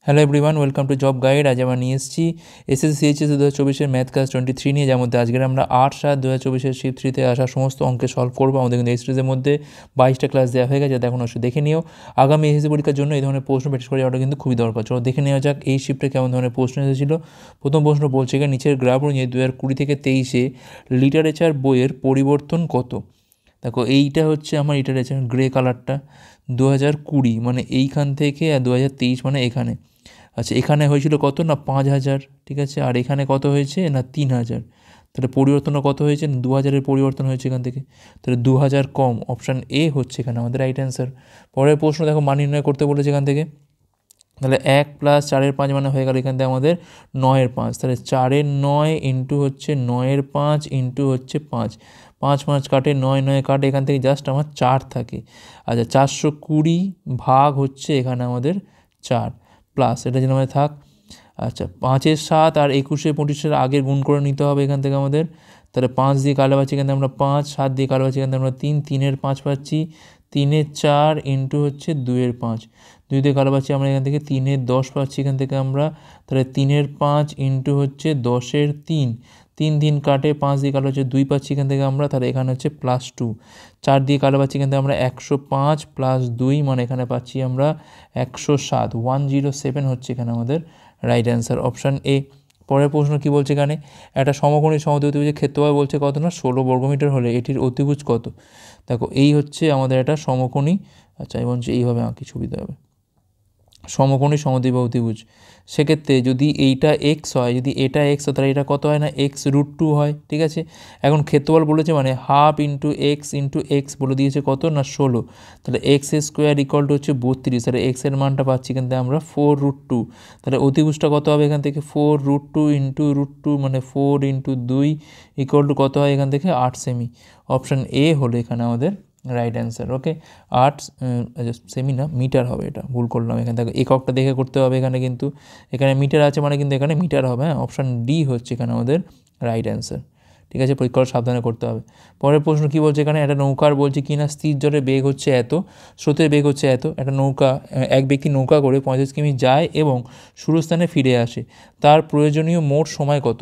Hello everyone, welcome to job guide. আজ আমরা নিয়ে এসেছি এসএসসি সিএইচএস 2024-এর ম্যাথ ক্লাস 23 নিয়ে, যার মধ্যে আজকের আমরা 8/7/2024-এর শিফট 3-তে আসা সমস্ত অঙ্কে সলভ করবো। আমাদের কিন্তু এই সিরিজের মধ্যে 22টা ক্লাস দেওয়া হয়ে গেছে, দেখুন অবশ্যই দেখে নিও। আগামী এসএসসি পরীক্ষার জন্য এই ধরনের প্রশ্ন প্র্যাকটিস করে যাওয়াটা কিন্তু খুবই দরকার। চলো দেখে নেওয়া যাক এই শিফটে কেমন ধরনের প্রশ্ন এসেছিলো। প্রথম প্রশ্ন বলছে এখানে নিচের গ্রাফ অনুযায়ী 2020 থেকে 2023-এ লিটারেচার বইয়ের পরিবর্তন কত। দেখো এইটা হচ্ছে আমার লিটারেচার, গ্রে কালারটা 2020 মানে এইখান থেকে, আর 2023 মানে এখানে। আচ্ছা, এখানে হয়েছিল কত না 5000, ঠিক আছে, আর এখানে কত হয়েছে না 3000। তাহলে পরিবর্তনটা কত হয়েছে, 2000-এর পরিবর্তন হয়েছে এখান থেকে, তাহলে 2000 কম। অপশান এ হচ্ছে এখানে আমাদের রাইট অ্যান্সার। পরের প্রশ্ন দেখো, মান নির্ণয় করতে বলেছে এখান থেকে। তাহলে 1 + 4-এর 5 মানে হয়ে গেল এখান থেকে আমাদের 9-এর 5। তাহলে 4-এর 9 ইন্টু হচ্ছে 9-এর 5 ইন্টু হচ্ছে 5, 5 5 কাটে, 9 9 কাটে, এখান থেকে জাস্ট আমার 4 থাকে। আচ্ছা, 420 ভাগ হচ্ছে এখানে আমাদের 4 প্লাস, এটা যেন আমাদের থাক। আচ্ছা, 5-এর 7 আর 21-এর 25-এর আগের গুণ করে নিতে হবে এখান থেকে আমাদের। তাহলে 5 দিয়ে কালো পাচ্ছি এখান থেকে আমরা 5, 7 দিয়ে কালো পাচ্ছি এখান থেকে আমরা 3, 3-এর 5 পাচ্ছি, 3-এর 4 ইন্টু হচ্ছে 2-এর 5, 2 দিয়ে কালো পাচ্ছি আমরা এখান থেকে 3-এর 10 পাচ্ছি এখান থেকে আমরা। তাহলে 3-এর 5 ইন্টু হচ্ছে 10-এর 3, 3 3 কাটে, 5 দিয়ে কালো হচ্ছে 2 পাচ্ছি এখান থেকে আমরা। তাহলে এখানে হচ্ছে +2, 4 দিয়ে কালো পাচ্ছি এখান থেকে আমরা 105 + 2 মানে এখানে পাচ্ছি আমরা 107, 107 হচ্ছে এখানে আমাদের রাইট অ্যান্সার, অপশান এ। পরের প্রশ্ন কি বলছে এখানে, একটা সমকোণী সমদ্বিভুজের ক্ষেত্রফল বলছে কত না 16 বর্গমিটার হলে এটির অতিভুজ কত। দেখো এই হচ্ছে আমাদের একটা সমকোণী। আচ্ছা, এবং এইভাবে আঁকি, সুবিধা হবে। সমকোণী সমদ্বিবাহু অতিভুজ, সেক্ষেত্রে যদি এইটা এক্স হয়, যদি এটা এক্স হয়, তাহলে এটা কত হয় না x√2 হয়, ঠিক আছে। এখন ক্ষেত্রফল বলেছে মানে হাফ ইন্টু এক্স বলে দিয়েছে কত না 16। তাহলে x² = হচ্ছে 32, তাহলে এক্সের মানটা পাচ্ছি এখান থেকে আমরা 4√2। তাহলে অতিভুজটা কত হবে এখান থেকে 4√2 ইন্টু √2 মানে 4 ইন্টু 2 = কত হয় এখান থেকে 8 সেমি। অপশান এ হলো এখানে আমাদের রাইট অ্যান্সার। ওকে, 8 সেমি না, মিটার হবে, এটা ভুল করলাম এখানে। দেখো এককটা দেখে করতে হবে এখানে, কিন্তু এখানে মিটার আছে মানে কিন্তু এখানে মিটার হবে। হ্যাঁ, অপশান ডি হচ্ছে এখানে আমাদের রাইট অ্যান্সার, ঠিক আছে। পরীক্ষা সাবধানে করতে হবে। পরের প্রশ্ন কী বলছে এখানে, একটা নৌকার বলছে কি না স্থির জলের বেগ হচ্ছে এত, স্রোতের বেগ হচ্ছে এত। একটা নৌকা, এক ব্যক্তি নৌকা করে 35 কিমি যায় এবং শুরুস্থানে ফিরে আসে, তার প্রয়োজনীয় মোট সময় কত।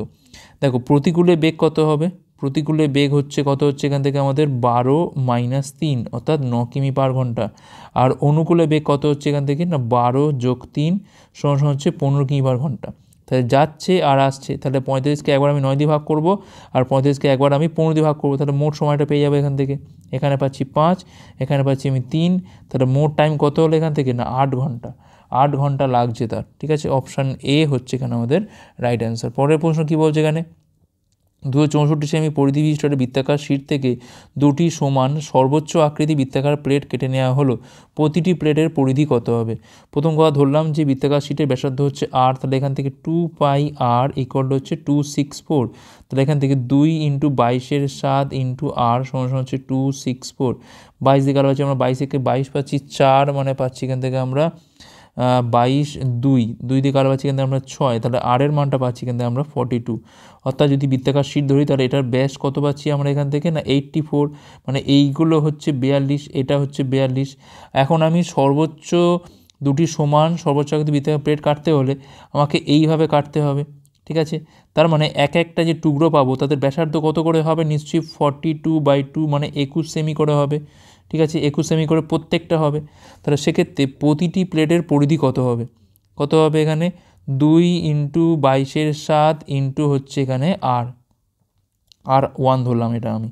দেখো প্রতিকূলে বেগ কত হবে, প্রতিকূলে বেগ হচ্ছে কত হচ্ছে এখান থেকে আমাদের 12 - 3 অর্থাৎ 9 কিমি/ঘন্টা। আর অনুকূলে বেগ কত হচ্ছে এখান থেকে না 12 + 3 = হচ্ছে 15 কিমি/ঘন্টা। তাহলে যাচ্ছে আর আসছে, তাহলে 35-কে একবার আমি 9 দিয়ে ভাগ করব, আর 35-কে একবার আমি 15 দিয়ে ভাগ করবো, তাহলে মোট সময়টা পেয়ে যাবে এখান থেকে। এখানে পাচ্ছি 5, এখানে পাচ্ছি আমি 3, তাহলে মোট টাইম কত হলো এখান থেকে না 8 ঘন্টা, 8 ঘন্টা লাগছে তার, ঠিক আছে। অপশান এ হচ্ছে এখানে আমাদের রাইট অ্যান্সার। পরের প্রশ্ন কী বলছে এখানে, 264 সেমি পরিধি বিশিষ্ট বৃত্তাকার শীট থেকে দুটি সমান সর্বোচ্চ আকৃতি বৃত্তাকার প্লেট কেটে নেওয়া হলো, প্রতিটি প্লেটের পরিধি কত হবে। প্রথম কথা ধরলাম যে বৃত্তাকার শীটের ব্যাসার্ধ হচ্ছে r, তাহলে এখান থেকে 2πr = হচ্ছে 264। তাহলে এখান থেকে 2 × 22-এর 7 × r = হচ্ছে 264। 22 দিয়ে কালো পাচ্ছি আমরা 22-একে 22 পাচ্ছি, 4 মানে পাচ্ছি এখান থেকে আমরা 22, 2 দিয়ে কালো পাচ্ছি এখান থেকে আমরা 6, তাহলে আর এর মানটা পাচ্ছি এখান থেকে আমরা 42। অর্থাৎ যদি বৃত্তাকার শীট ধরি তাহলে এটার ব্যাস কত পাচ্ছি আমরা এখান থেকে না 84, মানে এইগুলো হচ্ছে 42, এটা হচ্ছে 42। এখন আমি সর্বোচ্চ দুটি সমান সর্বোচ্চ আকৃতি বৃত্তাকার প্লেট কাটতে হলে আমাকে এইভাবে কাটতে হবে, ঠিক আছে। তার মানে এক একটা যে টুকরো পাবো তাদের ব্যাসার্ধ কত করে হবে, নিশ্চয়ই 42/2 মানে 21 সেমি করে হবে, ঠিক আছে। 21 সেমি করে প্রত্যেকটা হবে। তাহলে সেক্ষেত্রে প্রতিটি প্লেটের পরিধি কত হবে, কত হবে এখানে 2 × 22-এর 7 ইন্টু হচ্ছে এখানে r1 ধরলাম, এটা আমি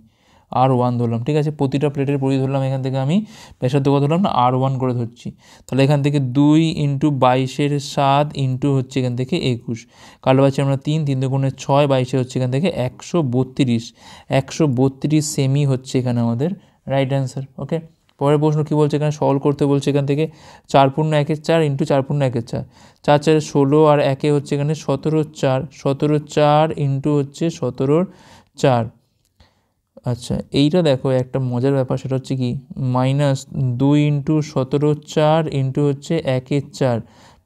r1 ধরলাম, ঠিক আছে। প্রতিটা প্লেটের পরিধি ধরলাম এখান থেকে আমি, ব্যাসার্ধ কত ধরলাম না r1 করে ধরছি। তাহলে এখান থেকে 2 × 22-এর 7 ইন্টু হচ্ছে এখান থেকে 21, কালো পাচ্ছি আমরা 3, 3 × 6, 22 হচ্ছে এখান থেকে 132 সেমি হচ্ছে এখানে আমাদের রাইট অ্যান্সার। ওকে, পরের প্রশ্ন কী বলছে এখানে, সলভ করতে বলছে এখান থেকে 4 × 1/4 ইন্টু 4 × 1/4, 4 4 16 আর 1 হচ্ছে এখানে 17/4, 17/4 ইন্টু হচ্ছে 17/4। আচ্ছা, এইটা দেখো একটা মজার ব্যাপার, সেটা হচ্ছে কি -2 × 17/4 ইন্টু হচ্ছে 1/4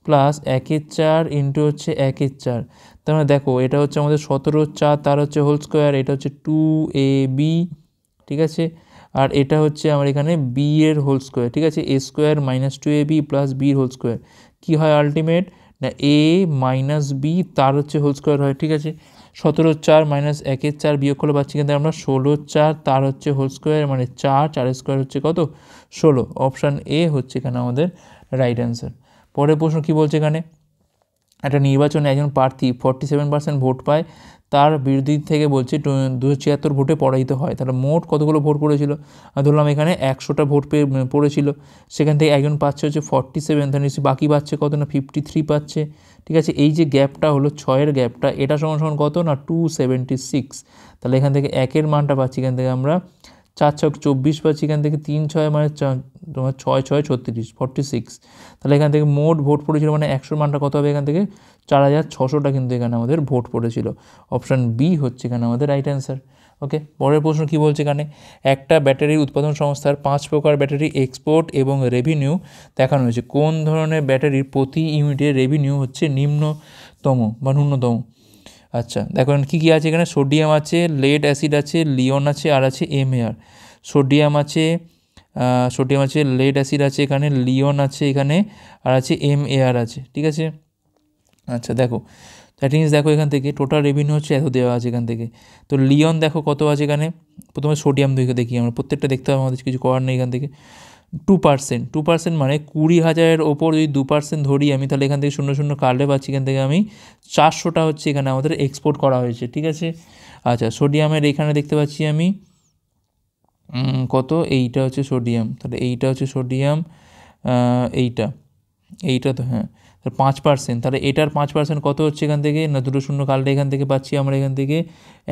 প্লাস 1/4 ইন্টু হচ্ছে 1/4। তার মানে দেখো এটা হচ্ছে আমাদের 17/4, তার হচ্ছে হোল স্কোয়ার, এটা হচ্ছে 2ab, ঠিক আছে। আর এটা হচ্ছে আমার এখানে b এর হোল স্কোয়ার, ঠিক আছে। a² - 2ab + b whole square কী হয় আলটিমেট না এ মাইনাস বি তার হচ্ছে হোল স্কোয়ার হয়, ঠিক আছে। 17 মাইনাস 1 বিয়োগ করলে পাচ্ছি কিন্তু আমরা 16 তার হচ্ছে হোল স্কোয়ার মানে 4 স্কোয়ার হচ্ছে কত 16। অপশান এ হচ্ছে এখানে আমাদের রাইট অ্যান্সার। পরের প্রশ্ন কী বলছে এখানে, একটা নির্বাচনে একজন প্রার্থী 47% ভোট পায়, তার বিরোধী থেকে বলছে 276 ভোটে পরাজিত হয়, তাহলে মোট কতগুলো ভোট পড়েছিল, ধরলাম এখানে 100টা ভোট পড়েছিল, সেখান থেকে একজন পাচ্ছে হচ্ছে 47, তাহলে নিশ্চয়ই বাকি পাচ্ছে কত না 53 পাচ্ছে, ঠিক আছে। এই যে গ্যাপটা হলো 6-এর গ্যাপটা, এটা সমান সমান কত না 276, তাহলে এখান থেকে একের মানটা পাচ্ছি এখান থেকে আমরা 4 × 24 পাচ্ছি, এখান থেকে 3 × 6 মানে তোমার 6 × 6 = 36, 46, তাহলে এখান থেকে মোট ভোট পড়েছিল মানে 100 মানটা কত হবে, এখান থেকে 4600টা কিন্তু এখানে আমাদের ভোট পড়েছিল। অপশান বি হচ্ছে এখানে আমাদের রাইট অ্যান্সার। ওকে, পরের প্রশ্ন কী বলছে এখানে, একটা ব্যাটারি উৎপাদন সংস্থার 5 প্রকার ব্যাটারি এক্সপোর্ট এবং রেভিনিউ দেখানো হয়েছে, কোন ধরনের ব্যাটারির প্রতি ইউনিটে রেভিনিউ হচ্ছে নিম্নতম বা ন্যূনতম। আচ্ছা দেখুন কী কী আছে এখানে, সোডিয়াম আছে, লেড অ্যাসিড আছে, লিওন আছে, আর আছে এমএআর। সোডিয়াম আছে, লেড অ্যাসিড আছে, এখানে লিওন আছে, এখানে আর আছে এমএআর আছে, ঠিক আছে। আচ্ছা দেখো দ্যাট মিনস দেখো এখান থেকে টোটাল রেভিনিউ হচ্ছে এত দেওয়া আছে এখান থেকে, তো লিওন দেখো কত আছে এখানে, প্রথমে সোডিয়াম দেখি আমরা, প্রত্যেকটা দেখতে হবে, আমাদের কিছু করার নেই এখান থেকে। 2% মানে 20,000-এর ওপর যদি 2% ধরি আমি, তাহলে এখান থেকে 00 কাটলে পাচ্ছি এখান থেকে আমি 400টা হচ্ছে এখানে আমাদের এক্সপোর্ট করা হয়েছে, ঠিক আছে। আচ্ছা সোডিয়ামের এখানে দেখতে পাচ্ছি আমি কত, এইটা হচ্ছে সোডিয়াম, তাহলে এইটা হচ্ছে সোডিয়াম, এইটা তো হ্যাঁ 5%, তাহলে এটার 5% কত হচ্ছে এখান থেকে না 00 কাটলে এখান থেকে পাচ্ছি আমরা এখান থেকে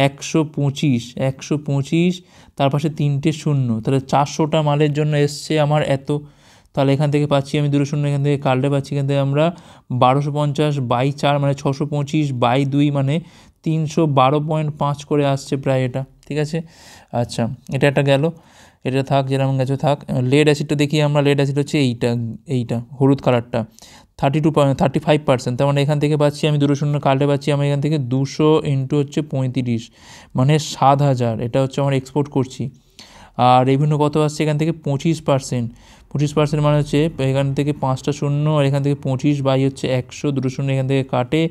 125, তার পাশে 3টে শূন্য, তাহলে 400টা মালের জন্য এসছে আমার এত, তাহলে এখান থেকে পাচ্ছি আমি 00 এখান থেকে কাটলে পাচ্ছি এখান থেকে আমরা 1250/4 মানে 625/2 মানে 312.5 করে আসছে প্রায় এটা, ঠিক আছে। আচ্ছা এটা একটা গেল, এটা থাক যেরকম গেছে থাক। লেড অ্যাসিডটা দেখি আমরা, লেড অ্যাসিড হচ্ছে এইটা হলুদ কালারটা 35%, তার মানে এখান থেকে পাচ্ছি আমি 00 কাটলে পাচ্ছি আমি এখান থেকে 200 × হচ্ছে 35 মানে 7000, এটা হচ্ছে আমার এক্সপোর্ট করছি। আর রেভিনিউ কত আসছে এখান থেকে 25% মানে হচ্ছে এখান থেকে 5টা শূন্য আর এখান থেকে 25 হচ্ছে 100, 00 এখান থেকে কাটে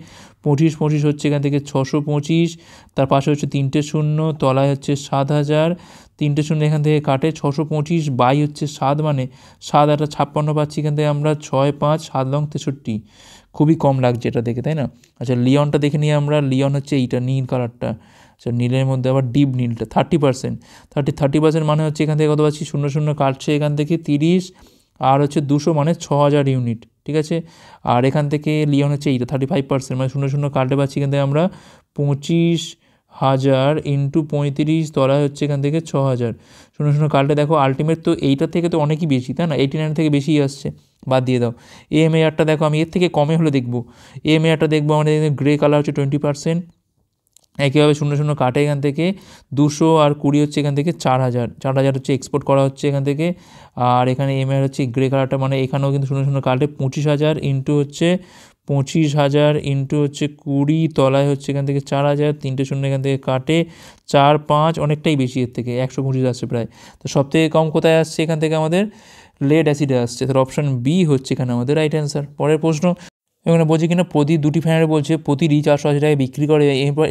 25 হচ্ছে এখান থেকে 625, তার পাশে হচ্ছে 3টে শূন্য, তলায় হচ্ছে 7000, 3টে শূন্য এখান থেকে কাটে 625 হচ্ছে 7 মানে 7 × 56 পাচ্ছি এখান থেকে আমরা 6 5 7 লং 63, খুবই কম লাগছে এটা দেখে, তাই না। আচ্ছা লিওনটা দেখে নিই আমরা, লিওন হচ্ছে এইটা নীল কালারটা, আচ্ছা নীলের মধ্যে আবার ডিপ নীলটা 30% মানে হচ্ছে এখান থেকে কত পাচ্ছি 00 কাটছে এখান থেকে 30 আর হচ্ছে 200 মানে 6000 ইউনিট, ঠিক আছে। আর এখান থেকে লিওন হচ্ছে এইটা 35% মানে 00 কাটলে পাচ্ছি এখান থেকে আমরা 25,000 × 35 তলায় হচ্ছে এখান থেকে 6000, 00 কাটলে দেখো আলটিমেট তো এইটার থেকে তো অনেকই বেশি, তাই না, 89 থেকে বেশি আসছে, বাদ দিয়ে দাও। এমএআরটা দেখো আমি এর থেকে কমে হলে দেখবো, এমএআরটা দেখবো আমাদের গ্রে কালার হচ্ছে 20%, একইভাবে 00 কাটে এখান থেকে 200 আর 20 হচ্ছে এখান থেকে 4000 হচ্ছে এক্সপোর্ট করা হচ্ছে এখান থেকে। আর এখানে এমআর হচ্ছে গ্রে কালারটা মানে এখানেও কিন্তু 00 কাটে 25,000 × হচ্ছে 25,000 × হচ্ছে 20 তলায় হচ্ছে এখান থেকে 4000, 3টে শূন্য এখান থেকে কাটে 4 5 অনেকটাই বেশি এর থেকে 125 আসছে প্রায়। তো সবথেকে কম কোথায় আসছে এখান থেকে আমাদের লেড অ্যাসিডে আসছে, তাহলে অপশান বি হচ্ছে এখানে আমাদের রাইট অ্যান্সার। পরের প্রশ্ন এখানে বলছে কিনা প্রতি 2টি ফ্যানের বলছে প্রতিটি 480 টাকায় বিক্রি করে,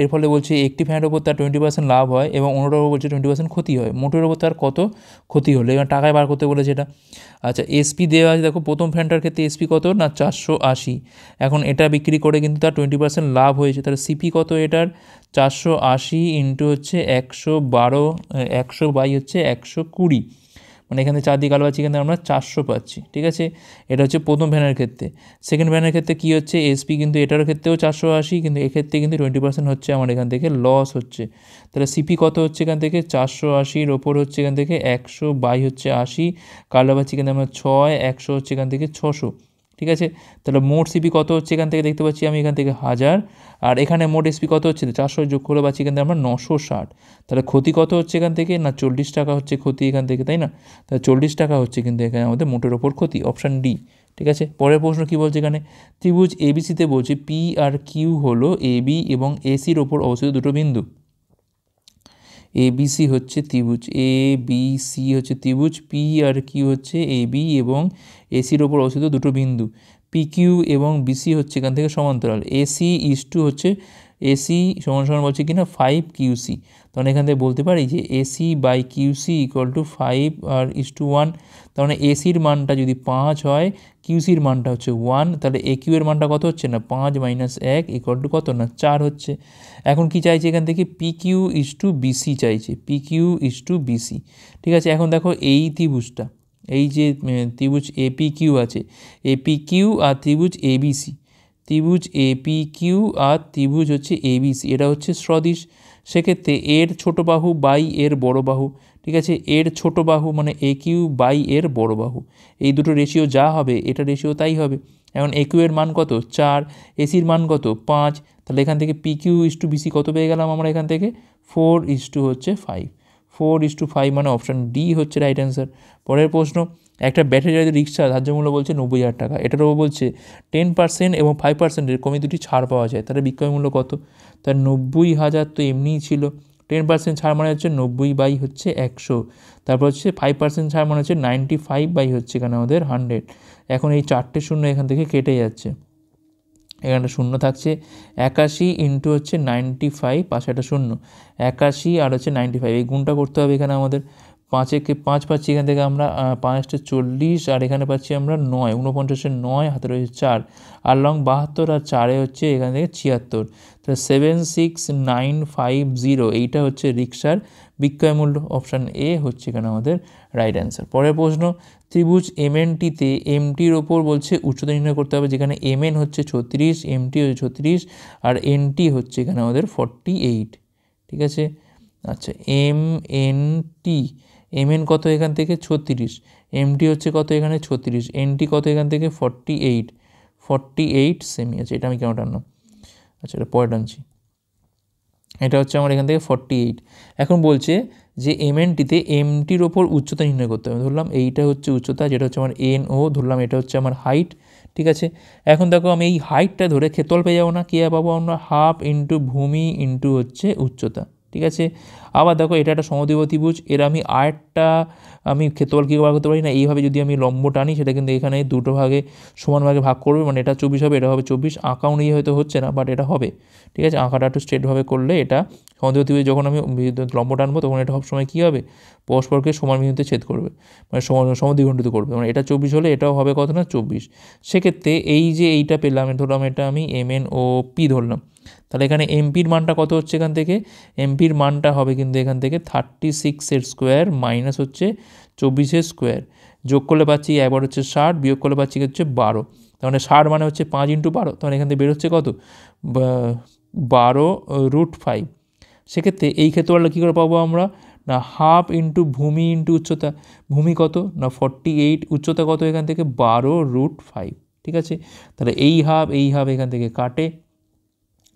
এর ফলে বলছে একটি ফ্যানের ওপর তার 20% লাভ হয় এবং অন্যটার ওপর বলছে 20% ক্ষতি হয়, মোটের ওপর তার কত ক্ষতি হলো, এবার টাকায় বার করতে বলেছে এটা। আচ্ছা এসপি দেওয়া আছে দেখো, প্রথম ফ্যানটার ক্ষেত্রে এসপি কত না 480, এখন এটা বিক্রি করে কিন্তু তার 20% লাভ হয়েছে, তাহলে সিপি কত এটার 480 × হচ্ছে 100 হচ্ছে 120, মানে এখানে 4 দিয়ে কালো পাচ্ছি, এখানে আমরা 400 পাচ্ছি, ঠিক আছে। এটা হচ্ছে প্রথম ভ্যানের ক্ষেত্রে। সেকেন্ড ভ্যানের ক্ষেত্রে কী হচ্ছে এসপি কিন্তু এটার ক্ষেত্রেও 480, কিন্তু এক্ষেত্রে কিন্তু 20% হচ্ছে আমার এখান থেকে লস হচ্ছে, তাহলে সিপি কত হচ্ছে এখান থেকে 480-র ওপর হচ্ছে এখান থেকে 100 হচ্ছে 80, কালো পাচ্ছি এখানে আমরা 6, 100 হচ্ছে এখান থেকে 600, ঠিক আছে। তাহলে মোট সিপি কত হচ্ছে এখান থেকে দেখতে পাচ্ছি আমি এখান থেকে 1000, আর এখানে মোট এসপি কত হচ্ছে 400 যোগ করে পাচ্ছি এখান থেকে আমরা 960, তাহলে ক্ষতি কত হচ্ছে এখান থেকে না 40 টাকা হচ্ছে ক্ষতি এখান থেকে, তাই না, তাহলে 40 টাকা হচ্ছে কিন্তু এখানে আমাদের মোটের ওপর ক্ষতি, অপশান ডি, ঠিক আছে। পরের প্রশ্ন কী বলছে এখানে, ত্রিভুজ এবিসিতে বলছে পি আর কিউ হলো এবি এবং এসির ওপর অবস্থিত দুটো বিন্দু, এবিসি হচ্ছে ত্রিভুজ, এবিসি হচ্ছে ত্রিভুজ, পি আর কিউ হচ্ছে এবি এবং এসির ওপর অবস্থিত দুটো বিন্দু, পিকিউ এবং বিসি হচ্ছে এখান থেকে সমান্তরাল, এসি ইস টু হচ্ছে এসি সমান সমান বলছে কি না 5 কিউসি, তখন এখান থেকে বলতে পারি যে AC by QC equal to 5 আর ইস টু 1, তার মানে এসির মানটা যদি 5 হয়, কিউসির মানটা হচ্ছে 1, তাহলে এ কিউ এর মানটা কত হচ্ছে না 5 মাইনাস 1 ইকুয়াল টু কত না 4 হচ্ছে। এখন কি চাইছে এখান থেকে P Q is to BC চাইছে, P Q is to BC, ঠিক আছে। এখন দেখো এই ত্রিভুজটা, এই যে ত্রিভুজ এপি কিউ আছে, এপি কিউ আর ত্রিভুজ এবিসি, ত্রিভুজ এপি কিউ আর ত্রিভুজ হচ্ছে এবিসি, এটা হচ্ছে সদৃশ। সেক্ষেত্রে এর ছোট বাহু বাই এর বড় বাহু, ঠিক আছে, এর ছোট বাহু মানে এ কিউ বাই এর বড় বাহু, এই দুটো রেশিও যা হবে এটা রেশিও তাই হবে। এখন এ কিউ এর মান কত 4, এসির মান কত 5, তাহলে এখান থেকে P Q is to BC কত পেয়ে গেলাম আমরা এখান থেকে 4 ইস টু হচ্ছে 5, 4 ইস টু 5 মানে অপশান ডি হচ্ছে রাইট অ্যান্সার। পরের প্রশ্ন, একটা ব্যাটারি চালিত রিক্সা ধার্য মূল্য বলছে 90,000 টাকা, এটারও বলছে 10% এবং 5% কমে দুটি ছাড় পাওয়া যায়, তাহলে বিক্রয় মূল্য কত? তার 90,000 তো এমনিই ছিল, 10% ছাড় মানে হচ্ছে 90 বাই হচ্ছে 100, তারপর হচ্ছে 5% ছাড় মানে হচ্ছে 95 বাই হচ্ছে এখানে আমাদের 100। এখন এই 4টে শূন্য এখান থেকে কেটে যাচ্ছে, এখানে শূন্য থাকছে 81 ইন্টু হচ্ছে 95, পাশে একটা শূন্য, 81 আর হচ্ছে 95, এই গুণটা করতে হবে এখানে আমাদের। 5 পাচ্ছি এখান থেকে আমরা, 5টা 40 আর এখানে পাচ্ছি আমরা 9, 49-এর 9 হাতে রয়েছে 4, আর লং 72 আর 4 হচ্ছে এখান থেকে 76, তাহলে 76950, এইটা হচ্ছে রিক্সার বিক্রয় মূল্য, অপশান এ হচ্ছে এখানে আমাদের রাইট অ্যান্সার। পরের প্রশ্ন, ত্রিভুজ এমএনটিতে এমটির ওপর বলছে উচ্চতা নির্ণয় করতে হবে, যেখানে এমএন হচ্ছে 36, এমটি হচ্ছে 36 আর এনটি হচ্ছে এখানে আমাদের 48, ঠিক আছে। আচ্ছা, এমএনটি, এমএন কত এখান থেকে 36, এমটি হচ্ছে কত এখানে 36, এনটি কত এখান থেকে 48, 48 সেমি আছে, এটা আমি কেন টানলাম, আচ্ছা এটা পরে টানছি, এটা হচ্ছে আমার এখান থেকে 48। এখন বলছে যে এমএনটিতে এমটির ওপর উচ্চতা নির্ণয় করতে হবে, ধরলাম এইটা হচ্ছে উচ্চতা, যেটা হচ্ছে আমার এন ও, ধরলাম এটা হচ্ছে আমার হাইট, ঠিক আছে। এখন দেখো আমি এই হাইটটা ধরে ক্ষেত্রফল পেয়ে যাবো না, কী পাবো আমরা, হাফ ইন্টু ভূমি ইন্টু হচ্ছে উচ্চতা, ঠিক আছে। আবার দেখো এটা একটা সমদ্বিবাহু ত্রিভুজ, এর আমি আরেকটা আমি ক্ষেত্রফল কী বার করতে পারি না, এইভাবে যদি আমি লম্ব টানি সেটা কিন্তু এখানে দুটো ভাগে সমান ভাগে ভাগ করবে, মানে এটা 24 হবে, এটা হবে 24, আঁকা অনুযায়ী হয়তো হচ্ছে না বাট এটা হবে, ঠিক আছে। আঁকাটা একটু স্ট্রেটভাবে করলে এটা সমদ্বিবাহু ত্রিভুজ, যখন আমি লম্ব টানবো তখন এটা সবসময় কী হবে, পরস্পরকে সমান বিন্দুতে ছেদ করবে, মানে সমদ্বিখণ্ডিত করবে, মানে এটা 24 হলে এটাও হবে কত না 24। সেক্ষেত্রে এই যে এইটা পেলাম, ধরলাম এটা আমি এমএন ও পি ধরলাম, তাহলে এখানে এমপির মানটা কত হচ্ছে এখান থেকে, এমপির মানটা হবে কিন্তু এখান থেকে 36 স্কোয়ার মাইনাস হচ্ছে 24 স্কোয়ার, যোগ করলে পাচ্ছি একবার হচ্ছে 60, বিয়োগ করলে পাচ্ছি হচ্ছে 12, তার মানে 60 মানে হচ্ছে 5 ইন্টু 12, তখন এখান থেকে বেরোচ্ছে কত 12√5। সেক্ষেত্রে এই ক্ষেত্রফলটা কী করে পাবো আমরা, না হাফ ইন্টু ভূমি ইন্টু উচ্চতা, ভূমি কত না 48, উচ্চতা কত এখান থেকে 12√5, ঠিক আছে। তাহলে এই হাফ এখান থেকে কাটে,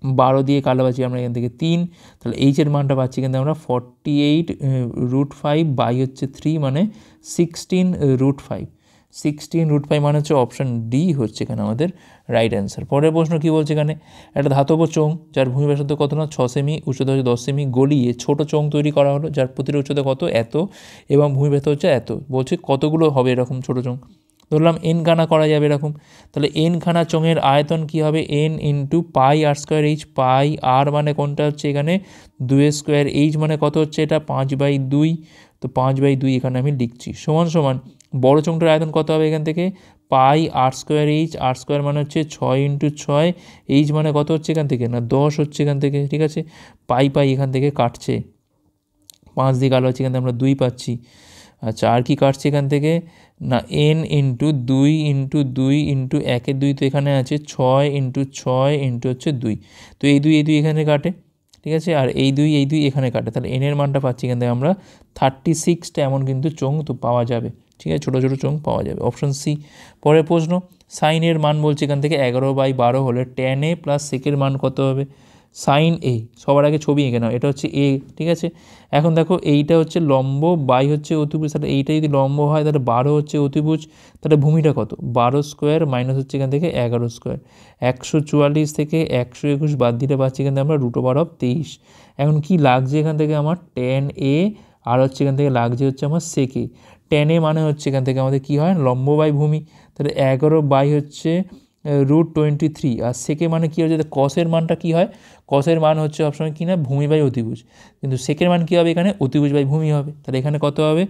12 দিয়ে কালো পাচ্ছি আমরা এখান থেকে 3, তাহলে এইচের মানটা পাচ্ছি কিন্তু আমরা 48√5 বাই হচ্ছে 3 মানে 16√5, 16√5 মানে হচ্ছে অপশান ডি হচ্ছে এখানে আমাদের রাইট অ্যান্সার। পরের প্রশ্ন কী বলছে, এখানে একটা ধাতব চোঙ যার ভূমি ব্যাসার্ধ কত না 6 সেমি, উচ্চতা হচ্ছে 10 সেমি, গলিয়ে ছোট চোঙ তৈরি করা হলো যার প্রতিটা উচ্চতা কত এত এবং ভূমি ব্যাসার্ধ হচ্ছে এত, বলছে কতগুলো হবে এরকম ছোট চোঙ, ধরলাম এন খানা করা যাবে এরকম, তাহলে এন খানা চোঙের আয়তন কী হবে, এন ইন্টু পাই আর স্কোয়ার এইচ, পাই আর মানে কোনটা হচ্ছে এখানে 2 স্কোয়ার, এইচ মানে কত হচ্ছে এটা 5/2, তো 5/2 এখানে আমি লিখছি, সমান সমান বড় চোঙটার আয়তন কত হবে এখান থেকে পাই আর স্কোয়ার এইচ, আর স্কোয়ার মানে হচ্ছে 6 ইন্টু 6, এইচ মানে কত হচ্ছে এখান থেকে না 10 হচ্ছে এখান থেকে, ঠিক আছে। পাই এখান থেকে কাটছে, 5 দিয়ে কালো হচ্ছে এখান থেকে আমরা 2 পাচ্ছি। আচ্ছা, আর কি কাটছে এখান থেকে না এন ইন্টু 2 ইন্টু 2 ইন্টু 1-এর 2, তো এখানে আছে 6 ইন্টু 6 ইন্টু হচ্ছে 2, তো এই 2 এখানে কাটে, ঠিক আছে, আর এই 2 এখানে কাটে, তাহলে এনের মানটা পাচ্ছি এখান থেকে আমরা 36টা এমন কিন্তু চোঙ তো পাওয়া যাবে, ঠিক আছে, ছোটো ছোটো চোঙ পাওয়া যাবে, অপশন সি। পরের প্রশ্ন, সাইনের মান বলছে এখান থেকে 11/12 হলে ট্যান এ প্লাস সেকের মান কত হবে, সাইন এ, সবার আগে ছবি এঁকে নাও, এটা হচ্ছে এ, ঠিক আছে। এখন দেখো এইটা হচ্ছে লম্ব বাই হচ্ছে অতিভুজ, তাহলে এইটা যদি লম্ব হয় তাহলে 12 হচ্ছে অতিভুজ, তাহলে ভূমিটা কত 12 স্কোয়ার মাইনাস হচ্ছে এখান থেকে 11 স্কোয়ার, 144 থেকে 121 বাদ দিলে পাচ্ছি এখান থেকে আমরা √23। এখন কি লাগছে এখান থেকে আমার ট্যান এ, আর হচ্ছে এখান থেকে লাগছে হচ্ছে আমার সেকে, ট্যান এ মানে হচ্ছে এখান থেকে আমাদের কী হয় লম্ব বাই ভূমি, তাহলে 11 হচ্ছে √23, আর সেকে মানে কী হচ্ছে, কসের মানটা কী হয়, কসের মান হচ্ছে সবসময় কি না ভূমি বাই অতিভুজ, কিন্তু সেকের মান কী হবে এখানে অতিভুজ বাই ভূমি হবে। তাহলে এখানে কত হবে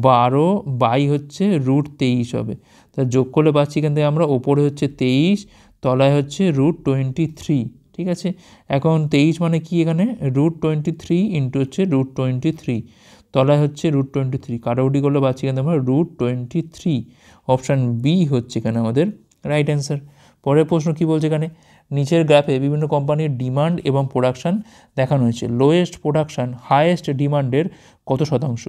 12 হচ্ছে √23 হবে। তাহলে যোগ করলে পাচ্ছি এখান থেকে আমরা ওপরে হচ্ছে 23, তলায় হচ্ছে √23, ঠিক আছে। এখন 23 মানে কি এখানে √23 ইন্টু হচ্ছে √23, তলায় হচ্ছে √23, কাটাকুটি করলে পাচ্ছি এখানে আমরা √23। অপশান বি হচ্ছে এখানে আমাদের রাইট অ্যান্সার। পরের প্রশ্ন কি বলছে এখানে, নিচের গ্রাফে বিভিন্ন কোম্পানির ডিমান্ড এবং প্রোডাকশান দেখানো হয়েছে, লোয়েস্ট প্রোডাকশান হাইয়েস্ট ডিমান্ডের কত শতাংশ।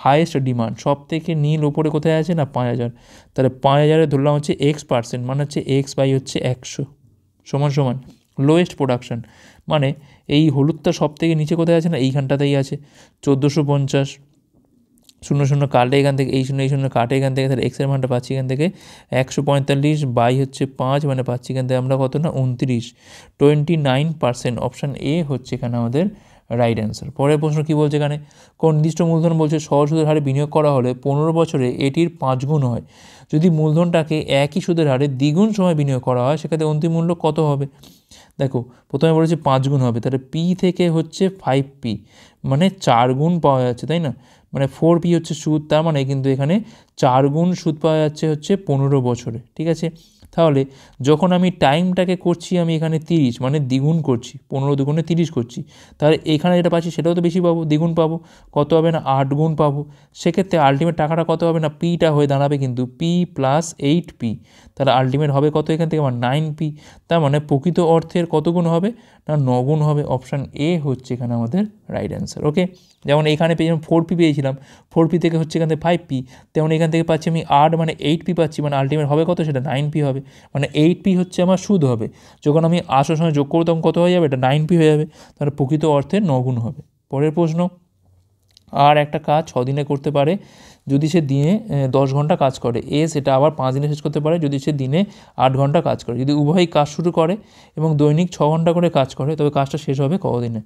হাইয়েস্ট ডিমান্ড সব থেকে নীল ওপরে কোথায় আছে না 5000, তাহলে 5000 ধরলাম হচ্ছে X%, মানে হচ্ছে X বাই হচ্ছে 100 সমান সমান লোয়েস্ট প্রোডাকশান, মানে এই হলুদটা সব থেকে নিচে কোথায় আছে না এইখানটাতেই আছে 1450, 00 কাটে এখান থেকে, এই 0 কাটে এখান থেকে, তাহলে এক্সের মানটা পাচ্ছি এখান থেকে 145 বাই হচ্ছে 5, মানে পাচ্ছি এখান থেকে আমরা কত না 29, 29%। অপশান এ হচ্ছে এখানে আমাদের রাইট অ্যান্সার। পরের প্রশ্ন কী বলছে এখানে, কোন নির্দিষ্ট মূলধন বলছে সহজ সুদের হারে বিনিয়োগ করা হলে 15 বছরে এটির 5 গুণ হয়, যদি মূলধনটাকে একই সুদের হারে দ্বিগুণ সময় বিনিয়োগ করা হয় সেক্ষেত্রে অন্তিম মূল্য কত হবে। দেখো প্রথমে বলেছে 5 গুণ হবে, তাহলে পি থেকে হচ্ছে 5p, মানে 4 গুণ পাওয়া যাচ্ছে, তাই না, মানে 4p হচ্ছে সুদ, তার মানে কিন্তু এখানে 4 গুণ সুদ পাওয়া যাচ্ছে হচ্ছে 15 বছরে, ঠিক আছে। তাহলে যখন আমি টাইমটাকে করছি আমি এখানে 30, মানে দ্বিগুণ করছি, 15 দুগুণে 30 করছি, তাহলে এখানে যেটা পাচ্ছি সেটাও তো বেশি পাবো, দ্বিগুণ পাবো, কত হবে না 8 গুণ পাবো। সেক্ষেত্রে আলটিমেট টাকাটা কত হবে না পিটা হয়ে দাঁড়াবে কিন্তু p + 8p, তাহলে আলটিমেট হবে কত এখান থেকে আমার 9p, তার মানে প্রকৃত অর্থের কত গুণ হবে না 9 গুণ হবে। অপশান এ হচ্ছে এখানে আমাদের রাইট অ্যান্সার। ওকে, যেমন এখানে পেয়েছিলাম 4p পেয়েছিলাম, 4p থেকে হচ্ছে এখান থেকে 5p, তেমন এখান থেকে পাচ্ছি আমি 8 মানে 8p পাচ্ছি, মানে আলটিমেট হবে কত সেটা 9p হবে, মানে 8p হচ্ছে আমার সুদ হবে, যখন আমি আসল সময় যোগ করব তখন কত হয়ে যাবে এটা 9p হয়ে যাবে, তাহলে প্রকৃত অর্থের 9 গুণ হবে। পরের প্রশ্ন, আর একটা কাজ 6 দিনে করতে পারে যদি সে দিনে 10 ঘন্টা কাজ করে, সেটা আবার 5 দিনে শেষ করতে পারে যদি সে দিনে 8 ঘন্টা কাজ করে, যদি উভয়ই কাজ শুরু করে এবং দৈনিক 6 ঘন্টা করে কাজ করে তবে কাজটা শেষ হবে কতদিনে।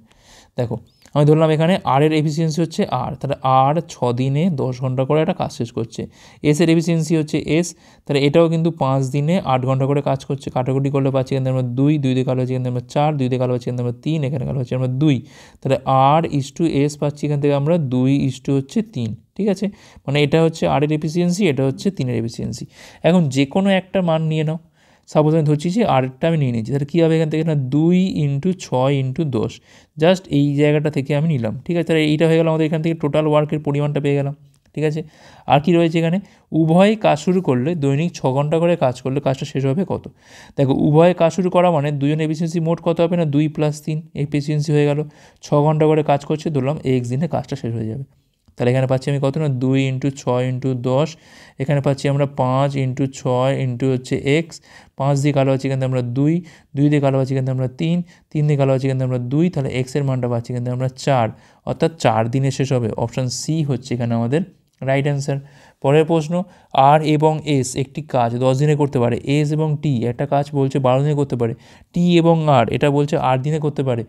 দেখো আমি ধরলাম এখানে আর এর এফিসিয়েন্সি হচ্ছে আর, তাহলে আর 6 দিনে 10 ঘন্টা করে একটা কাজ শেষ করছে, এর এফিসিয়েন্সি হচ্ছে তাহলে এটাও কিন্তু 5 দিনে 8 ঘন্টা করে কাজ করছে, কাটাকুটি করলে পাচ্ছি এখানে আমরা 2 দিয়ে কালো হচ্ছে এখানে আমরা 4, 2 দিয়ে কালো হচ্ছে এখানে আমরা 3, এখানে কালো হচ্ছে আমরা 2, তাহলে R/S পাচ্ছি এখান থেকে আমরা 2/3, ঠিক আছে, মানে এটা হচ্ছে আর এর এফিসিয়েন্সি, এটা হচ্ছে 3 এর এফিসিয়েন্সি। এখন যে কোনো একটা মান নিয়ে নাও, সাপোজ আমি ধরছি যে আরটা আমি নিয়ে নিচ্ছি, তাহলে কী হবে এখান থেকে না 2 × 6 × 10, জাস্ট এই জায়গাটা থেকে আমি নিলাম, ঠিক আছে। তাহলে এইটা হয়ে গেল আমাদের এখান থেকে টোটাল ওয়ার্কের পরিমাণটা পেয়ে গেলাম, ঠিক আছে। আর কি রয়েছে এখানে, উভয় কাজ শুরু করলে দৈনিক 6 ঘন্টা করে কাজ করলে কাজটা শেষ হবে কত। দেখো উভয় কাজ শুরু করা মানে দুজন এফিসিয়েন্সি মোট কত হবে না 2 + 3 এফিসিয়েন্সি হয়ে গেল, 6 ঘন্টা করে কাজ করছে, ধরলাম x দিনে কাজটা শেষ হয়ে যাবে। তাহলে এখানে পাচ্ছি আমি কত না 2 × 6 × 10, এখানে পাচ্ছি আমরা 5 × 6 × হচ্ছে x, 5 দিয়ে কালো হচ্ছে এখান থেকে আমরা 2, 2 দিয়ে কালো হচ্ছে এখান থেকে আমরা 3, 3 দিয়ে কালো হচ্ছে এখান থেকে আমরা 2, তাহলে এক্সের মানটা পাচ্ছি এখান থেকে আমরা 4, অর্থাৎ 4 দিনে শেষ হবে। অপশান সি হচ্ছে এখানে আমাদের রাইট অ্যান্সার। পরের প্রশ্ন, আর এবং এস একটি কাজ 10 দিনে করতে পারে, এস এবং টি একটা কাজ বলছে 12 দিনে করতে পারে, টি এবং আর এটা বলছে 8 দিনে করতে পারে,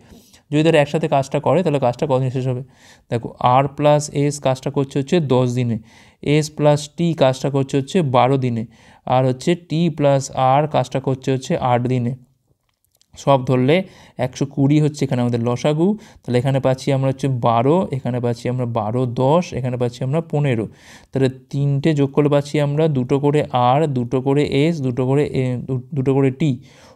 যদি তারা একসাথে কাজটা করে তাহলে কাজটা কতদিনে শেষ হবে। দেখো আর প্লাস এস কাজটা করছে হচ্ছে 10 দিনে, এস প্লাস টি কাজটা করছে হচ্ছে 12 দিনে, আর হচ্ছে টি প্লাস আর কাজটা করছে হচ্ছে 8 দিনে, সব ধরলে 120 হচ্ছে এখানে আমাদের লসাগু। তাহলে এখানে পাচ্ছি আমরা হচ্ছে 12, এখানে পাচ্ছি আমরা 12, 10, এখানে পাচ্ছি আমরা 15, তাহলে 3টে যোগ করলে পাচ্ছি আমরা 2 করে আর, 2 করে এস, 2 করে টি,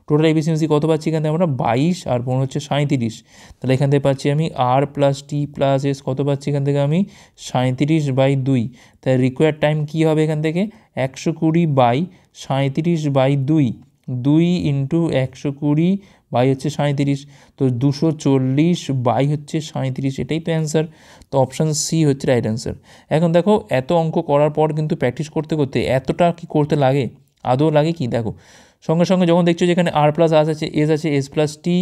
টোটাল এফিসিয়েন্সি কত পাচ্ছি এখান থেকে আমরা 22 আর 15 হচ্ছে 37, তাহলে এখান থেকে পাচ্ছি আমি আর প্লাস টি প্লাস এস কত পাচ্ছি এখান থেকে আমি 37/2, তাই রিকোয়ার্ড টাইম কী হবে এখান থেকে 120/37/2, 2 × 120 বাই হচ্ছে 37, তো 240 বাই হচ্ছে 37, এটাই তো অ্যান্সার। তো অপশান সি হচ্ছে রাইট অ্যান্সার। এখন দেখো এত অঙ্ক করার পর কিন্তু প্র্যাকটিস করতে করতে এতটা কি করতে লাগে, আদৌ লাগে কি, দেখো সঙ্গে সঙ্গে যখন দেখছো যেখানে আর প্লাস আস আছে, এস আছে, এস প্লাস টি,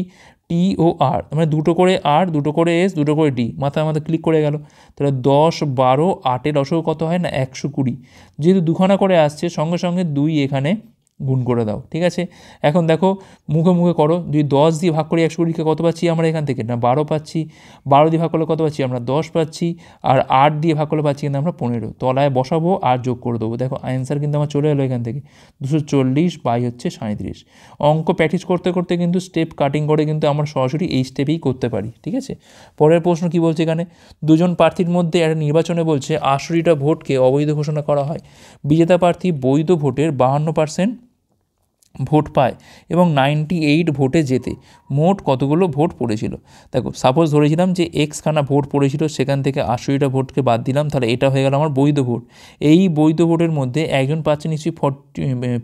টি ও আর, মানে 2 করে আর, 2 করে এস, 2 করে টি, মাথায় আমাদের ক্লিক করে গেল। তাহলে 10, 12, 8-এর লসাগু কত হয় না 120, যেহেতু দুখানা করে আসছে সঙ্গে সঙ্গে 2 এখানে গুণ করে দাও, ঠিক আছে। এখন দেখো মুখে মুখে করো, যদি 10 দিয়ে ভাগ করি 120কে কত পাচ্ছি আমরা এখান থেকে, না 12 পাচ্ছি, 12 দিয়ে ভাগ করলে কত পাচ্ছি আমরা 10 পাচ্ছি, আর 8 দিয়ে ভাগ করলে পাচ্ছি কিন্তু আমরা 15, তলায় বসাবো আর যোগ করে দেবো, দেখো অ্যান্সার কিন্তু আমার চলে এলো এখান থেকে 240 বাই হচ্ছে 37। অঙ্ক প্র্যাকটিস করতে করতে কিন্তু স্টেপ কাটিং করে কিন্তু আমরা সরাসরি এই স্টেপেই করতে পারি, ঠিক আছে। পরের প্রশ্ন কি বলছে এখানে, দুজন প্রার্থীর মধ্যে একটা নির্বাচনে বলছে 80টা ভোটকে অবৈধ ঘোষণা করা হয়, বিজেতা প্রার্থী বৈধ ভোটের 52% ভোট পায় এবং 98 ভোটে জেতে, মোট কতগুলো ভোট পড়েছিল। দেখো সাপোজ ধরেছিলাম যে এক্সখানা ভোট পড়েছিল, সেখান থেকে 80টা ভোটকে বাদ দিলাম, তাহলে এটা হয়ে গেল আমার বৈধ ভোট। এই বৈধ ভোটের মধ্যে একজন পাচ্ছে নিশ্চয়ই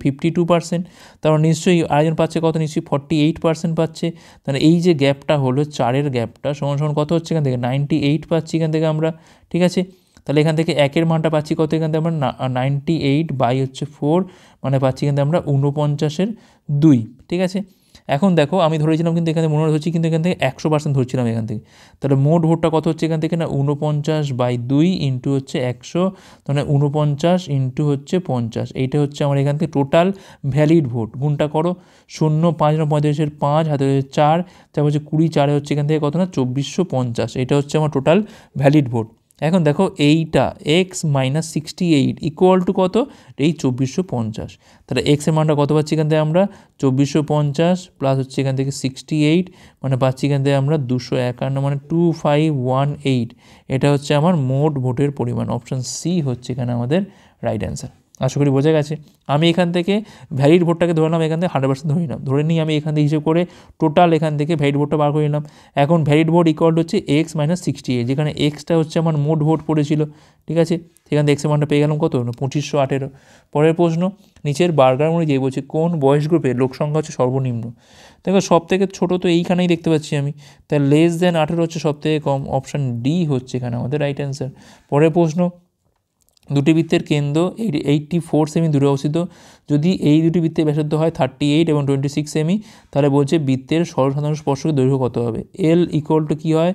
52%, তারপর নিশ্চয়ই আরেকজন পাচ্ছে কত, নিশ্চয়ই 48% পাচ্ছে, তাহলে এই যে গ্যাপটা হলো 4-এর গ্যাপটা সমান সমান কত হচ্ছে এখান থেকে 98 পাচ্ছি এখান থেকে আমরা, ঠিক আছে। তাহলে এখান থেকে একের মানটা পাচ্ছি কত, এখান থেকে আমরা 98 বাই হচ্ছে 4, মানে পাচ্ছি এখান থেকে আমরা 49/2, ঠিক আছে। এখন দেখো আমি ধরেছিলাম কিন্তু এখানে মনে হচ্ছে কিন্তু এখান থেকে 100% ধরছিলাম এখান থেকে, তাহলে মোট ভোটটা কত হচ্ছে এখান থেকে, না 49/2 ইন্টু হচ্ছে 100, তাহলে 49 ইন্টু হচ্ছে 50, এইটা হচ্ছে আমার এখান থেকে টোটাল ভ্যালিড ভোট। গুণটা করো, 0 5 45 5 হাতে 4, তারপর হচ্ছে 20 4 হচ্ছে এখান থেকে কত, না 2450, এটা হচ্ছে আমার টোটাল ভ্যালিড ভোট। এখন দেখো এইটা এক্স মাইনাস 68 ইকুয়াল টু কত, এই 2450, তাহলে এক্সের মানটা কত পাচ্ছি এখান থেকে আমরা 2450 প্লাস হচ্ছে এখান থেকে 68, মানে পাচ্ছি এখান থেকে আমরা 251, মানে 2518, এটা হচ্ছে আমার মোট ভোটের পরিমাণ। অপশান সি হচ্ছে এখানে আমাদের রাইট অ্যান্সার। আশা করি বোঝা গেছে। আমি এখান থেকে ভ্যালিড ভোটটাকে ধরলাম, এখান থেকে 100% ধরে নিলাম, ধরে নিই আমি এখান থেকে হিসেব করে টোটাল এখান থেকে ভ্যালিড ভোটটা বার করে নিলাম। এখন ভ্যালিড ভোট ইকুয়াল হচ্ছে এক্স মাইনাস 68, যেখানে এক্সটা হচ্ছে আমার মোট ভোট পড়েছিল, ঠিক আছে। সেখান থেকে এক্সের মানটা পেয়ে গেলাম কত, 2518। পরের প্রশ্ন, নিচের বার্গার অনুযায়ী বলছে কোন বয়স গ্রুপে লোক সংখ্যা হচ্ছে সর্বনিম্ন। দেখো সব থেকে ছোটো তো এইখানেই দেখতে পাচ্ছি আমি, তাই লেস দেন 18 হচ্ছে সব থেকে কম, অপশান ডি হচ্ছে এখানে আমাদের রাইট অ্যান্সার। পরের প্রশ্ন, দুটি বৃত্তের কেন্দ্র 84 সেমি দূরে অবস্থিত, যদি এই দুটি বৃত্তের ব্যাসার্ধ হয় 38 এবং 26 সেমি, তাহলে বলছে বৃত্তের সর্বসাধারণ স্পর্শকের দৈর্ঘ্য কত হবে। এল ইকুয়াল টু কী হয়,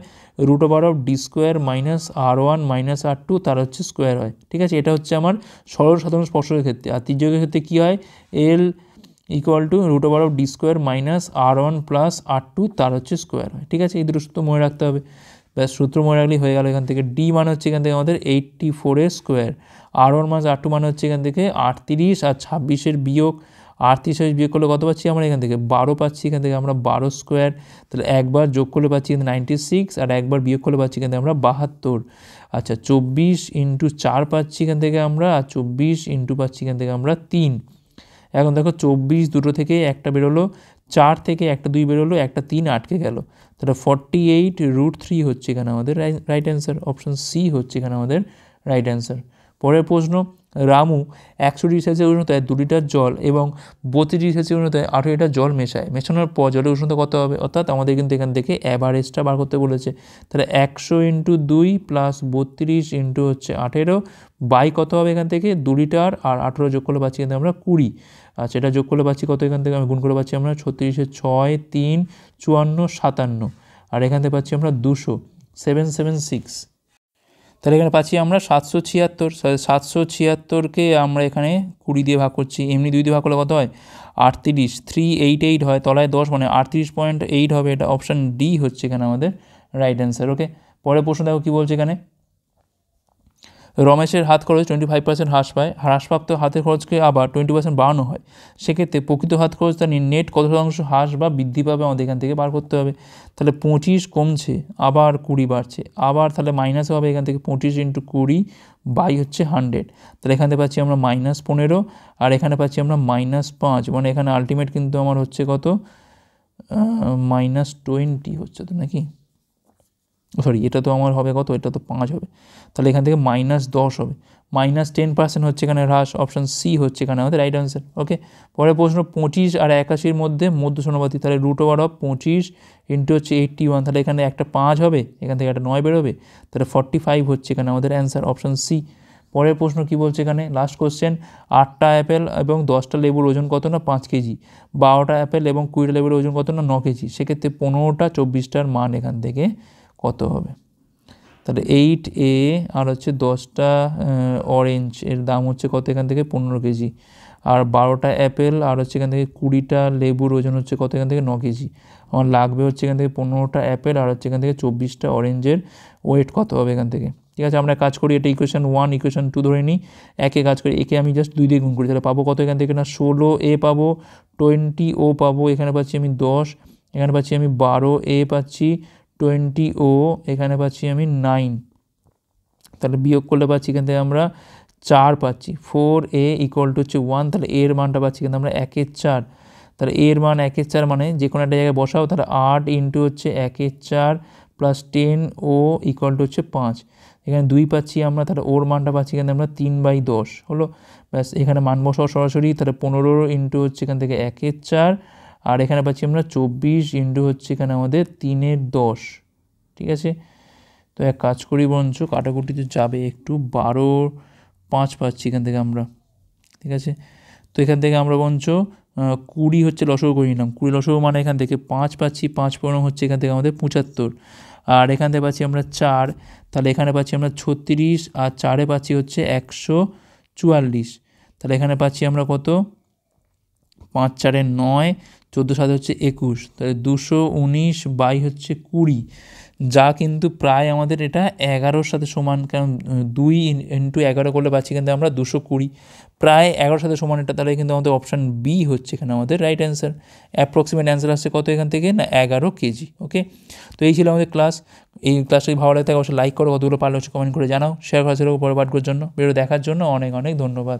√d² minus r1 minus r2, তার হচ্ছে স্কোয়ার হয়, ঠিক আছে। এটা হচ্ছে আমার সর্বসাধারণ স্পর্শকের ক্ষেত্রে। আর তির্যকের ক্ষেত্রে কী হয়, L equal to √d² minus r1 plus r2, তার হচ্ছে স্কোয়ার হয়, ঠিক আছে। এই দুটো সূত্র মনে রাখতে হবে, ব্যাস সূত্র মনে রাখলেই হয়ে গেল। এখান থেকে ডি মানে হচ্ছে এখান থেকে আমাদের 84 স্কোয়ার, r1 মাস r2 মানে হচ্ছে এখান থেকে 38, আর 26 বিয়োগ 38 বিয়োগ করলে কত পাচ্ছি আমরা এখান থেকে 12 পাচ্ছি, এখান থেকে আমরা 12 স্কোয়ার, তাহলে একবার যোগ করলে পাচ্ছি এখানে 96, আর একবার বিয়োগ করলে পাচ্ছি এখান থেকে আমরা 72। আচ্ছা 24 ইন্টু 4 পাচ্ছি এখান থেকে আমরা, আর 24 ইন্টু পাচ্ছি এখান থেকে আমরা 3। এখন দেখো 24 দুটো থেকে একটা বেরোলো, 4 থেকে একটা 2 বেরোলো, একটা 3 আটকে গেল, তাহলে 48√3 হচ্ছে এখানে আমাদের রাইট অ্যান্সার। অপশান সি হচ্ছে এখানে আমাদের রাইট অ্যান্সার। পরের প্রশ্ন, রামু 100 ডিগ্রি সেলসিয়াস উষ্ণতায় 2 লিটার জল এবং 32 ডিগ্রি সেলসিয়াস উষ্ণতায় 18 লিটার জল মেশানোর পর জলের উষ্ণতা কত হবে, অর্থাৎ আমাদের কিন্তু এখান থেকে অ্যাভারেজটা বার করতে বলেছে। তাহলে 100 ইন্টু 2 প্লাস 32 ইন্টু হচ্ছে 18 বাই কত হবে এখান থেকে 2 লিটার, আর 18 যোগ করলে পাচ্ছি কিন্তু আমরা 20। আচ্ছা এটা যোগ করলে পাচ্ছি কত, এখান থেকে আমি গুণ করে পাচ্ছি আমরা 36 6 3 54 57, আর এখান থেকে পাচ্ছি আমরা 200 776। তাহলে এখানে পাচ্ছি আমরা 776। 776কে আমরা এখানে 20 দিয়ে ভাগ করছি, এমনি 2 দিয়ে ভাগ করলে কত হয় 38, 388 হয়, তলায় 10 মানে 38.8 হবে, এটা অপশান ডি হচ্ছে এখানে আমাদের রাইট অ্যান্সার। ওকে, পরের প্রশ্ন দেখো কী বলছে এখানে, রমেশের হাত খরচ 25% হ্রাস পায়, হ্রাসপ্রাপ্ত হাতের খরচকে আবার 20% বাড়ানো হয়, সেক্ষেত্রে প্রকৃত হাত খরচ তার নেট কত শতাংশ হ্রাস বা বৃদ্ধি পাবে আমাদের এখান থেকে বার করতে হবে। তাহলে 25 কমছে, আবার 20 বাড়ছে, আবার তাহলে মাইনাস হবে এখান থেকে 25 ইন্টু 20 বাই হচ্ছে 100, তাহলে এখানে পাচ্ছি আমরা -15, আর এখানে পাচ্ছি আমরা -5, মানে এখানে আলটিমেট কিন্তু আমার হচ্ছে কত -20 হচ্ছে তো নাকি, সরি এটা তো আমার হবে কত, এটা তো 5 হবে, তাহলে এখান থেকে -10 হবে, -10% হচ্ছে এখানে হ্রাস। অপশান সি হচ্ছে এখানে আমাদের রাইট অ্যান্সার। ওকে, পরের প্রশ্ন, 25 আর 81 মধ্যে মধ্য সমানুপাতিক, তাহলে √25 ইন্টু হচ্ছে 81, তাহলে এখানে একটা 5 হবে, এখান থেকে একটা 9 বেরোবে, তাহলে 45 হচ্ছে এখানে আমাদের অ্যান্সার। Option C. পরের প্রশ্ন কী বলছে এখানে, লাস্ট কোশ্চেন, 8টা অ্যাপেল এবং 10টা লেবুর ওজন কত, না 5 কেজি, 12টা অ্যাপেল এবং 20টা লেবুর ওজন কত, না 9 কেজি, সেক্ষেত্রে 15টা 24টার মান এখান থেকে কত হবে। তাহলে 8A আর হচ্ছে 10টা অরেঞ্জ এর দাম হচ্ছে কত এখান থেকে 15 কেজি, আর 12টা অ্যাপেল আর হচ্ছে এখান থেকে 20টা লেবুর ওজন হচ্ছে কত, এখান থেকে 9 কেজি। আমার লাগবে হচ্ছে এখান থেকে 15টা অ্যাপেল আর হচ্ছে এখান থেকে 24টা অরেঞ্জের ওয়েট কত হবে এখান থেকে। ঠিক আছে, আমরা কাজ করি, এটা ইকুয়েশন 1, ইকুয়েশন 2 ধরে নিই। একে কাজ করি, একে আমি জাস্ট 2 দিয়ে গুণ করি, তাহলে পাবো কত এখান থেকে না 16a পাবো, 20o পাবো, এখানে পাচ্ছি আমি 10, এখানে পাচ্ছি আমি 12a পাচ্ছি, 20o এখানে পাচ্ছি আমি 9, তাহলে বিয়োগ করলে পাচ্ছি এখান থেকে আমরা 4 পাচ্ছি। 4a ইকুয়াল টু হচ্ছে 1, তাহলে এর মানটা পাচ্ছি কিন্তু আমরা 1/4। তাহলে এর মান 1/4 মানে যে কোনো একটা জায়গায় বসাও, তাহলে 8 ইন্টু হচ্ছে 1/4 প্লাস 10o ইকুয়াল টু হচ্ছে 5। এখানে 2 পাচ্ছি আমরা, তাহলে ওর মানটা পাচ্ছি এখানে আমরা 3/10 হলো। ব্যাস, এখানে মান বসাও সরাসরি, তাহলে 15 ইন্টু হচ্ছে এখান থেকে 1/4, আর এখানে পাচ্ছি আমরা 24 ইন্টু হচ্ছে এখানে আমাদের 3/10। ঠিক আছে, তো এক কাজ করি বরঞ্চ কাটাকুটিতে যাবে একটু, 12/5 পাচ্ছি এখান থেকে আমরা। ঠিক আছে, তো এখান থেকে আমরা বরঞ্চ 20 হচ্ছে লসগু করে নিলাম। 20 লসগু মানে এখান থেকে 5 পাচ্ছি, 5 হচ্ছে এখান থেকে আমাদের 75, আর এখান থেকে পাচ্ছি আমরা 4, তাহলে এখানে পাচ্ছি আমরা 36, আর 4-এ পাচ্ছি হচ্ছে 144, তাহলে এখানে পাচ্ছি আমরা কত, 5-4-এ 9, 14-7 হচ্ছে 21, তাহলে 219 হচ্ছে 20, যা কিন্তু প্রায় আমাদের এটা 11-র সাথে সমান, কারণ 2 ইন্টু 11 করলে পাচ্ছি কিন্তু আমরা 220, প্রায় 11-র সাথে সমান এটা। তাহলে কিন্তু আমাদের অপশান বি হচ্ছে এখানে আমাদের রাইট অ্যান্সার। অ্যাপ্রক্সিমেট অ্যান্সার আসছে কত এখান থেকে না 11 কেজি। ওকে, তো এই ছিল আমাদের ক্লাস। এই ক্লাসটা যদি ভালো লাগে থাকে অবশ্যই লাইক করো, কতগুলো পারলে হচ্ছে কমেন্ট করে জানাও, শেয়ার করা ছিল পরে পাঠকর জন্য। ভিডিও দেখার জন্য অনেক অনেক ধন্যবাদ।